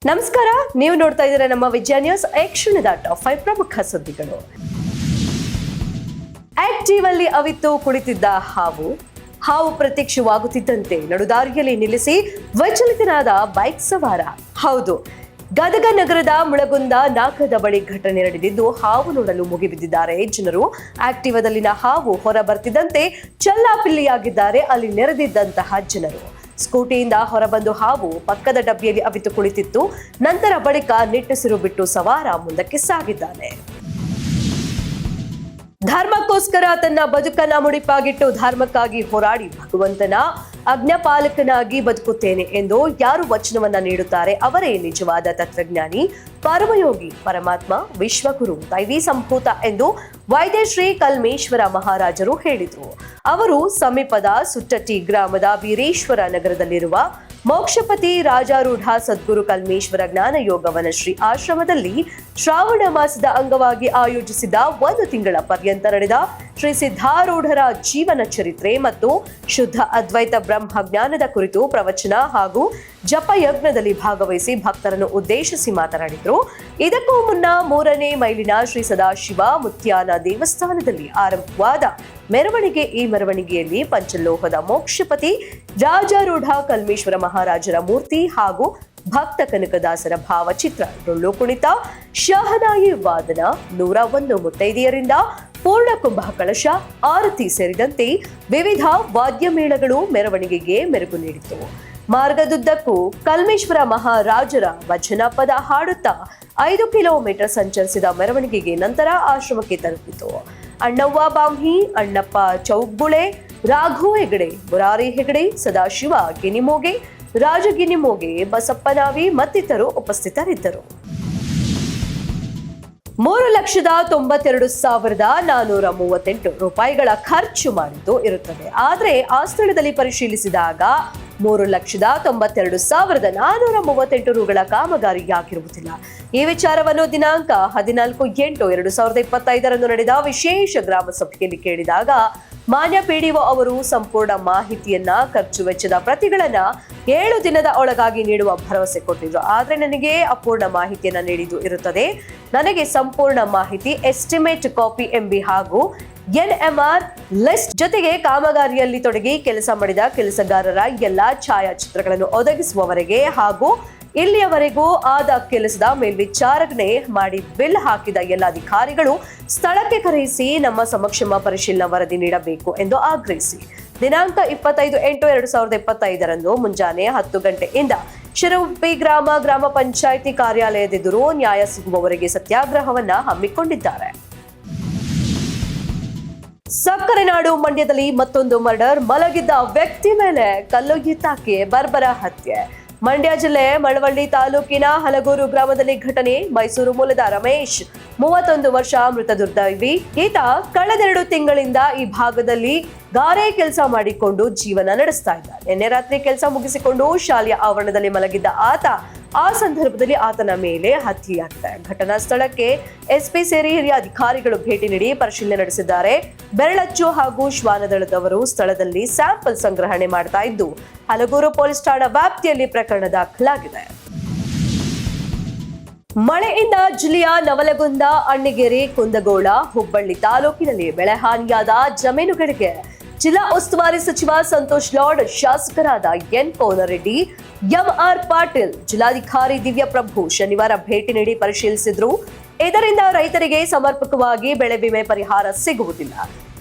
ನಮಸ್ಕಾರ, ನೀವು ನೋಡ್ತಾ ಇದ್ದೀರಾ ನಮ್ಮ ವಿಜಯ ನ್ಯೂಸ್. ಕ್ಷಣದ ಟಾಪ್ 5 ಪ್ರಮುಖ ಸುದ್ದಿಗಳು. ಆಕ್ಟಿವ್ ಅಲ್ಲಿ ಅವಿತು ಕುಳಿತಿದ್ದ ಹಾವು ಪ್ರತ್ಯಕ್ಷವಾಗುತ್ತಿದ್ದಂತೆ ನಡುದಾರಿಯಲ್ಲಿ ನಿಲ್ಲಿಸಿ ವಿಚಲಿತನಾದ ಬೈಕ್ ಸವಾರ. ಹೌದು, ಗದಗ ನಗರದ ಮುಳಗುಂದ ನಾಕದ ಬಳಿ ಘಟನೆ ನಡೆದಿದ್ದು ಹಾವು ನೋಡಲು ಮುಗಿಬಿದ್ದಿದ್ದಾರೆ ಜನರು. ಆಕ್ಟಿವಾದಲ್ಲಿನ ಹಾವು ಹೊರ ಬರ್ತಿದ್ದಂತೆ ಚಲ್ಲಾಪಿಲ್ಲಿಯಾಗಿದ್ದಾರೆ ಅಲ್ಲಿ ನೆರೆದಿದ್ದಂತಹ ಜನರು. ಸ್ಕೂಟಿಯಿಂದ ಹೊರಬಂದು ಹಾವು ಪಕ್ಕದ ಡಬ್ಬಿಯಲ್ಲಿ ಅವಿತು ಕುಳಿತಿತ್ತು. ನಂತರ ಬಳಿಕ ನಿಟ್ಟುಸಿರು ಬಿಟ್ಟು ಸವಾರ ಮುಂದಕ್ಕೆ ಸಾಗಿದ್ದಾನೆ. ಧರ್ಮಕ್ಕೋಸ್ಕರ ತನ್ನ ಬದುಕನ್ನ ಮುಡಿಪಾಗಿಟ್ಟು ಧರ್ಮಕ್ಕಾಗಿ ಹೋರಾಡಿ ಭಗವಂತನ ಅಜ್ಞಪಾಲಕನಾಗಿ ಬದುಕುತ್ತೇನೆ ಎಂದು ಯಾರು ವಚನವನ್ನ ನೀಡುತ್ತಾರೆ ಅವರೇ ನಿಜವಾದ ತತ್ವಜ್ಞಾನಿ, ಪರಮಯೋಗಿ, ಪರಮಾತ್ಮ, ವಿಶ್ವಗುರು, ದೈವಿ ಸಂಭೂತ ಎಂದು ವೈದ್ಯಶ್ರೀ ಕಲ್ಮೇಶ್ವರ ಮಹಾರಾಜರು ಹೇಳಿದರು. ಅವರು ಸಮೀಪದ ಸುಟ್ಟಟ್ಟಿ ಗ್ರಾಮದ ವೀರೇಶ್ವರ ನಗರದಲ್ಲಿರುವ ಮೋಕ್ಷಪತಿ ರಾಜಾರೂಢ ಸದ್ಗುರು ಕಲ್ಮೇಶ್ವರ ಜ್ಞಾನ ಯೋಗ ವನಶ್ರೀ ಆಶ್ರಮದಲ್ಲಿ ಶ್ರಾವಣ ಮಾಸದ ಅಂಗವಾಗಿ ಆಯೋಜಿಸಿದ 1 ತಿಂಗಳ ಪರ್ಯಂತ ನಡೆದ ಶ್ರೀ ಸಿದ್ಧಾರೂಢರ ಜೀವನ ಚರಿತ್ರೆ ಮತ್ತು ಶುದ್ಧ ಅದ್ವೈತ ಬ್ರಹ್ಮ ಜ್ಞಾನದ ಕುರಿತು ಪ್ರವಚನ ಹಾಗೂ ಜಪಯಜ್ಞದಲ್ಲಿ ಭಾಗವಹಿಸಿ ಭಕ್ತರನ್ನು ಉದ್ದೇಶಿಸಿ ಮಾತನಾಡಿದರು. ಇದಕ್ಕೂ ಮುನ್ನ 3ನೇ ಮೈಲಿನ ಶ್ರೀ ಸದಾಶಿವ ಮುತ್ಯಾನ ದೇವಸ್ಥಾನದಲ್ಲಿ ಆರಂಭವಾದ ಮೆರವಣಿಗೆ. ಈ ಮೆರವಣಿಗೆಯಲ್ಲಿ ಪಂಚಲೋಹದ ಮೋಕ್ಷಪತಿ ರಾಜಾರೂಢ ಕಲ್ಮೇಶ್ವರ ಮಹಾರಾಜರ ಮೂರ್ತಿ ಹಾಗೂ ಭಕ್ತ ಕನಕದಾಸರ ಭಾವಚಿತ್ರ, ಡೊಳ್ಳು ಕುಣಿತ, ಶಹನಾಯಿ ವಾದನ, 101 ಮುತ್ತೈದೆಯರಿಂದ ಪೂರ್ಣ ಕುಂಭ ಕಳಶ, ಆರತಿ ಸೇರಿದಂತೆ ವಿವಿಧ ವಾದ್ಯ ಮೇಳಗಳು ಮೆರವಣಿಗೆಗೆ ಮೆರುಗು ನೀಡಿತು. ಮಾರ್ಗದುದ್ದಕ್ಕೂ ಕಲ್ಮೇಶ್ವರ ಮಹಾರಾಜರ ಭಜನ ಪದ ಹಾಡುತ್ತಾ 5 ಕಿಲೋಮೀಟರ್ ಸಂಚರಿಸಿದ ಮೆರವಣಿಗೆಗೆ ನಂತರ ಆಶ್ರಮಕ್ಕೆ ತಲುಪಿತು. ಅಣ್ಣವ್ವ ಬಾಂಹಿ, ಅಣ್ಣಪ್ಪ ಚೌಗ್ಬುಳೆ, ರಾಘು ಹೆಗಡೆ, ಮುರಾರಿ ಹೆಗಡೆ, ಸದಾಶಿವ ಗಿನಿಮೋಗೆ, ರಾಜಗಿನಿಮೋಗೆ, ಬಸಪ್ಪನಾವಿ ಮತ್ತಿತರರು ಉಪಸ್ಥಿತರಿದ್ದರು. 3,92,438 ರೂಪಾಯಿಗಳ ಖರ್ಚು ಮಾಡಿದ್ದು ಇರುತ್ತದೆ. ಆದರೆ ಆ ಸ್ಥಳದಲ್ಲಿ ಪರಿಶೀಲಿಸಿದಾಗ 3,92,438 ರೂಗಳ ಕಾಮಗಾರಿಯಾಗಿರುವುದಿಲ್ಲ. ಈ ವಿಚಾರವನ್ನು ದಿನಾಂಕ 14/8/2025 ನಡೆದ ವಿಶೇಷ ಗ್ರಾಮ ಸಭೆಯಲ್ಲಿ ಕೇಳಿದಾಗ ಮಾನ್ಯ ಪಿಡಿಒ ಅವರು ಸಂಪೂರ್ಣ ಮಾಹಿತಿಯನ್ನ, ಖರ್ಚು ವೆಚ್ಚದ ಪ್ರತಿಗಳನ್ನ 7 ದಿನದ ಒಳಗಾಗಿ ನೀಡುವ ಭರವಸೆ ಕೊಟ್ಟಿದ್ರು. ಆದ್ರೆ ನನಗೆ ಅಪೂರ್ಣ ಮಾಹಿತಿಯನ್ನ ನೀಡಿದ್ದು ಇರುತ್ತದೆ. ನನಗೆ ಸಂಪೂರ್ಣ ಮಾಹಿತಿ, ಎಸ್ಟಿಮೇಟ್ ಕಾಪಿ ಎಂಬಿ ಹಾಗೂ NMR ಲಿಸ್ಟ್ ಜೊತೆಗೆ ಕಾಮಗಾರಿಯಲ್ಲಿ ತೊಡಗಿ ಕೆಲಸ ಮಾಡಿದ ಕೆಲಸಗಾರರ ಎಲ್ಲಾ ಛಾಯಾಚಿತ್ರಗಳನ್ನು ಒದಗಿಸುವವರೆಗೆ ಹಾಗೂ ಇಲ್ಲಿಯವರೆಗೂ ಆದ ಕೆಲಸದ ಮೇಲ್ವಿಚಾರಣೆ ಮಾಡಿ ಬಿಲ್ ಹಾಕಿದ ಎಲ್ಲ ಅಧಿಕಾರಿಗಳು ಸ್ಥಳಕ್ಕೆ ಕರೆಯಿಸಿ ನಮ್ಮ ಸಮಕ್ಷಮ ಪರಿಶೀಲನಾ ವರದಿ ನೀಡಬೇಕು ಎಂದು ಆಗ್ರಹಿಸಿ ದಿನಾಂಕ 25/8/2025 ಮುಂಜಾನೆ 10 ಗಂಟೆಯಿಂದ ಶಿರಗುಪ್ಪಿ ಗ್ರಾಮ ಪಂಚಾಯಿತಿ ಕಾರ್ಯಾಲಯದೆದುರು ನ್ಯಾಯ ಸಿಗುವವರೆಗೆ ಸತ್ಯಾಗ್ರಹವನ್ನ ಹಮ್ಮಿಕೊಂಡಿದ್ದಾರೆ. ಸಕ್ಕರೆ ನಾಡು ಮಂಡ್ಯದಲ್ಲಿ ಮತ್ತೊಂದು ಮರ್ಡರ್. ಮಲಗಿದ್ದ ವ್ಯಕ್ತಿ ಮೇಲೆ ಕಲ್ಲೊಯ್ಯುತ್ತಾಕೆ ಬರ್ಬರ ಹತ್ಯೆ. ಮಂಡ್ಯ ಜಿಲ್ಲೆ ಮಳವಳ್ಳಿ ತಾಲೂಕಿನ ಹಲಗೂರು ಗ್ರಾಮದಲ್ಲಿ ಘಟನೆ. ಮೈಸೂರು ಮೂಲದ ರಮೇಶ್ 31 ವರ್ಷ ಮೃತ ದುರ್ದೈವಿ. ಈತ ಕಳೆದ 2 ತಿಂಗಳಿಂದ ಈ ಭಾಗದಲ್ಲಿ ಗಾರೆ ಕೆಲಸ ಮಾಡಿಕೊಂಡು ಜೀವನ ನಡೆಸ್ತಾ ಇದ್ದ. ನಿನ್ನೆ ರಾತ್ರಿ ಕೆಲಸ ಮುಗಿಸಿಕೊಂಡು ಶಾಲೆಯ ಆವರಣದಲ್ಲಿ ಮಲಗಿದ್ದ ಆತ ಆ ಸಂದರ್ಭದಲ್ಲಿ ಆತನ ಮೇಲೆ ಹತ್ಯೆಯಾಗಿದೆ. ಘಟನಾ ಸ್ಥಳಕ್ಕೆ ಎಸ್ಪಿ ಸೇರಿ ಹಿರಿಯ ಅಧಿಕಾರಿಗಳು ಭೇಟಿ ನೀಡಿ ಪರಿಶೀಲನೆ ನಡೆಸಿದ್ದಾರೆ. ಬೆರಳಚ್ಚು ಹಾಗೂ ಶ್ವಾನದಳದವರು ಸ್ಥಳದಲ್ಲಿ ಸ್ಯಾಂಪಲ್ ಸಂಗ್ರಹಣೆ ಮಾಡ್ತಾ ಇದ್ದು ಹಲಗೂರು ಪೊಲೀಸ್ ಠಾಣಾ ವ್ಯಾಪ್ತಿಯಲ್ಲಿ ಪ್ರಕರಣ ದಾಖಲಾಗಿದೆ. ಮಳೆಯಿಂದ ಜಿಲ್ಲೆಯ ನವಲಗುಂದ, ಅಣ್ಣಿಗೇರಿ, ಕುಂದಗೋಳ, ಹುಬ್ಬಳ್ಳಿ ತಾಲೂಕಿನಲ್ಲಿ ಬೆಳೆ ಹಾನಿಯಾದ ಜಮೀನುಗಳಿಗೆ ಜಿಲ್ಲಾ ಉಸ್ತುವಾರಿ ಸಚಿವ ಸಂತೋಷ್ ಲಾಡ್, ಶಾಸಕರಾದ ಎನ್ ಕೋನರೆಡ್ಡಿ, ಎಂಆರ್ ಪಾಟೀಲ್, ಜಿಲ್ಲಾಧಿಕಾರಿ ದಿವ್ಯ ಪ್ರಭು ಶನಿವಾರ ಭೇಟಿ ನೀಡಿ ಪರಿಶೀಲಿಸಿದ್ರು. ಇದರಿಂದ ರೈತರಿಗೆ ಸಮರ್ಪಕವಾಗಿ ಬೆಳೆ ವಿಮೆ ಪರಿಹಾರ ಸಿಗುವುದಿಲ್ಲ.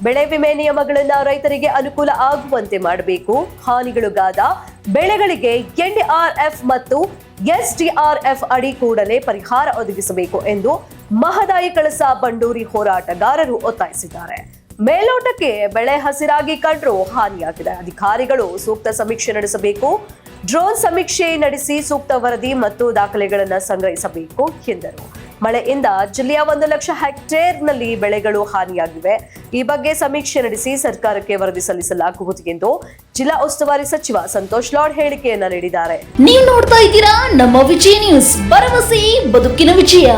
ಬೆಳೆ ವಿಮೆ ನಿಯಮಗಳನ್ನ ರೈತರಿಗೆ ಅನುಕೂಲ ಆಗುವಂತೆ ಮಾಡಬೇಕು. ಹಾನಿಗೊಳಗಾದ ಬೆಳೆಗಳಿಗೆ NDRF ಮತ್ತು SDRF ಅಡಿ ಕೂಡಲೇ ಪರಿಹಾರ ಒದಗಿಸಬೇಕು ಎಂದು ಮಹದಾಯಿ ಕಳಸ ಬಂಡೂರಿ ಹೋರಾಟಗಾರರು ಒತ್ತಾಯಿಸಿದ್ದಾರೆ. ಮೇಲ್ನೋಟಕ್ಕೆ ಬೆಳೆ ಹಸಿರಾಗಿ ಕಂಡ್ರೂ ಹಾನಿಯಾಗಿದೆ. ಅಧಿಕಾರಿಗಳು ಸೂಕ್ತ ಸಮೀಕ್ಷೆ ನಡೆಸಬೇಕು. ಡ್ರೋನ್ ಸಮೀಕ್ಷೆ ನಡೆಸಿ ಸೂಕ್ತ ವರದಿ ಮತ್ತು ದಾಖಲೆಗಳನ್ನು ಸಂಗ್ರಹಿಸಬೇಕು ಎಂದರು. ಮಳೆಯಿಂದ ಜಿಲ್ಲೆಯ 1 ಲಕ್ಷ ಹೆಕ್ಟೇರ್ನಲ್ಲಿ ಬೆಳೆಗಳು ಹಾನಿಯಾಗಿವೆ. ಈ ಬಗ್ಗೆ ಸಮೀಕ್ಷೆ ನಡೆಸಿ ಸರ್ಕಾರಕ್ಕೆ ವರದಿ ಸಲ್ಲಿಸಲಾಗುವುದು ಎಂದು ಜಿಲ್ಲಾ ಉಸ್ತುವಾರಿ ಸಚಿವ ಸಂತೋಷ್ ಲಾಡ್ ಹೇಳಿಕೆಯನ್ನ ನೀಡಿದ್ದಾರೆ. ನೀವು ನೋಡ್ತಾ ಇದ್ದೀರಾ ನಮ್ಮ ವಿಜಯ ನ್ಯೂಸ್, ಭರವಸೆ ಬದುಕಿನ ವಿಜಯ.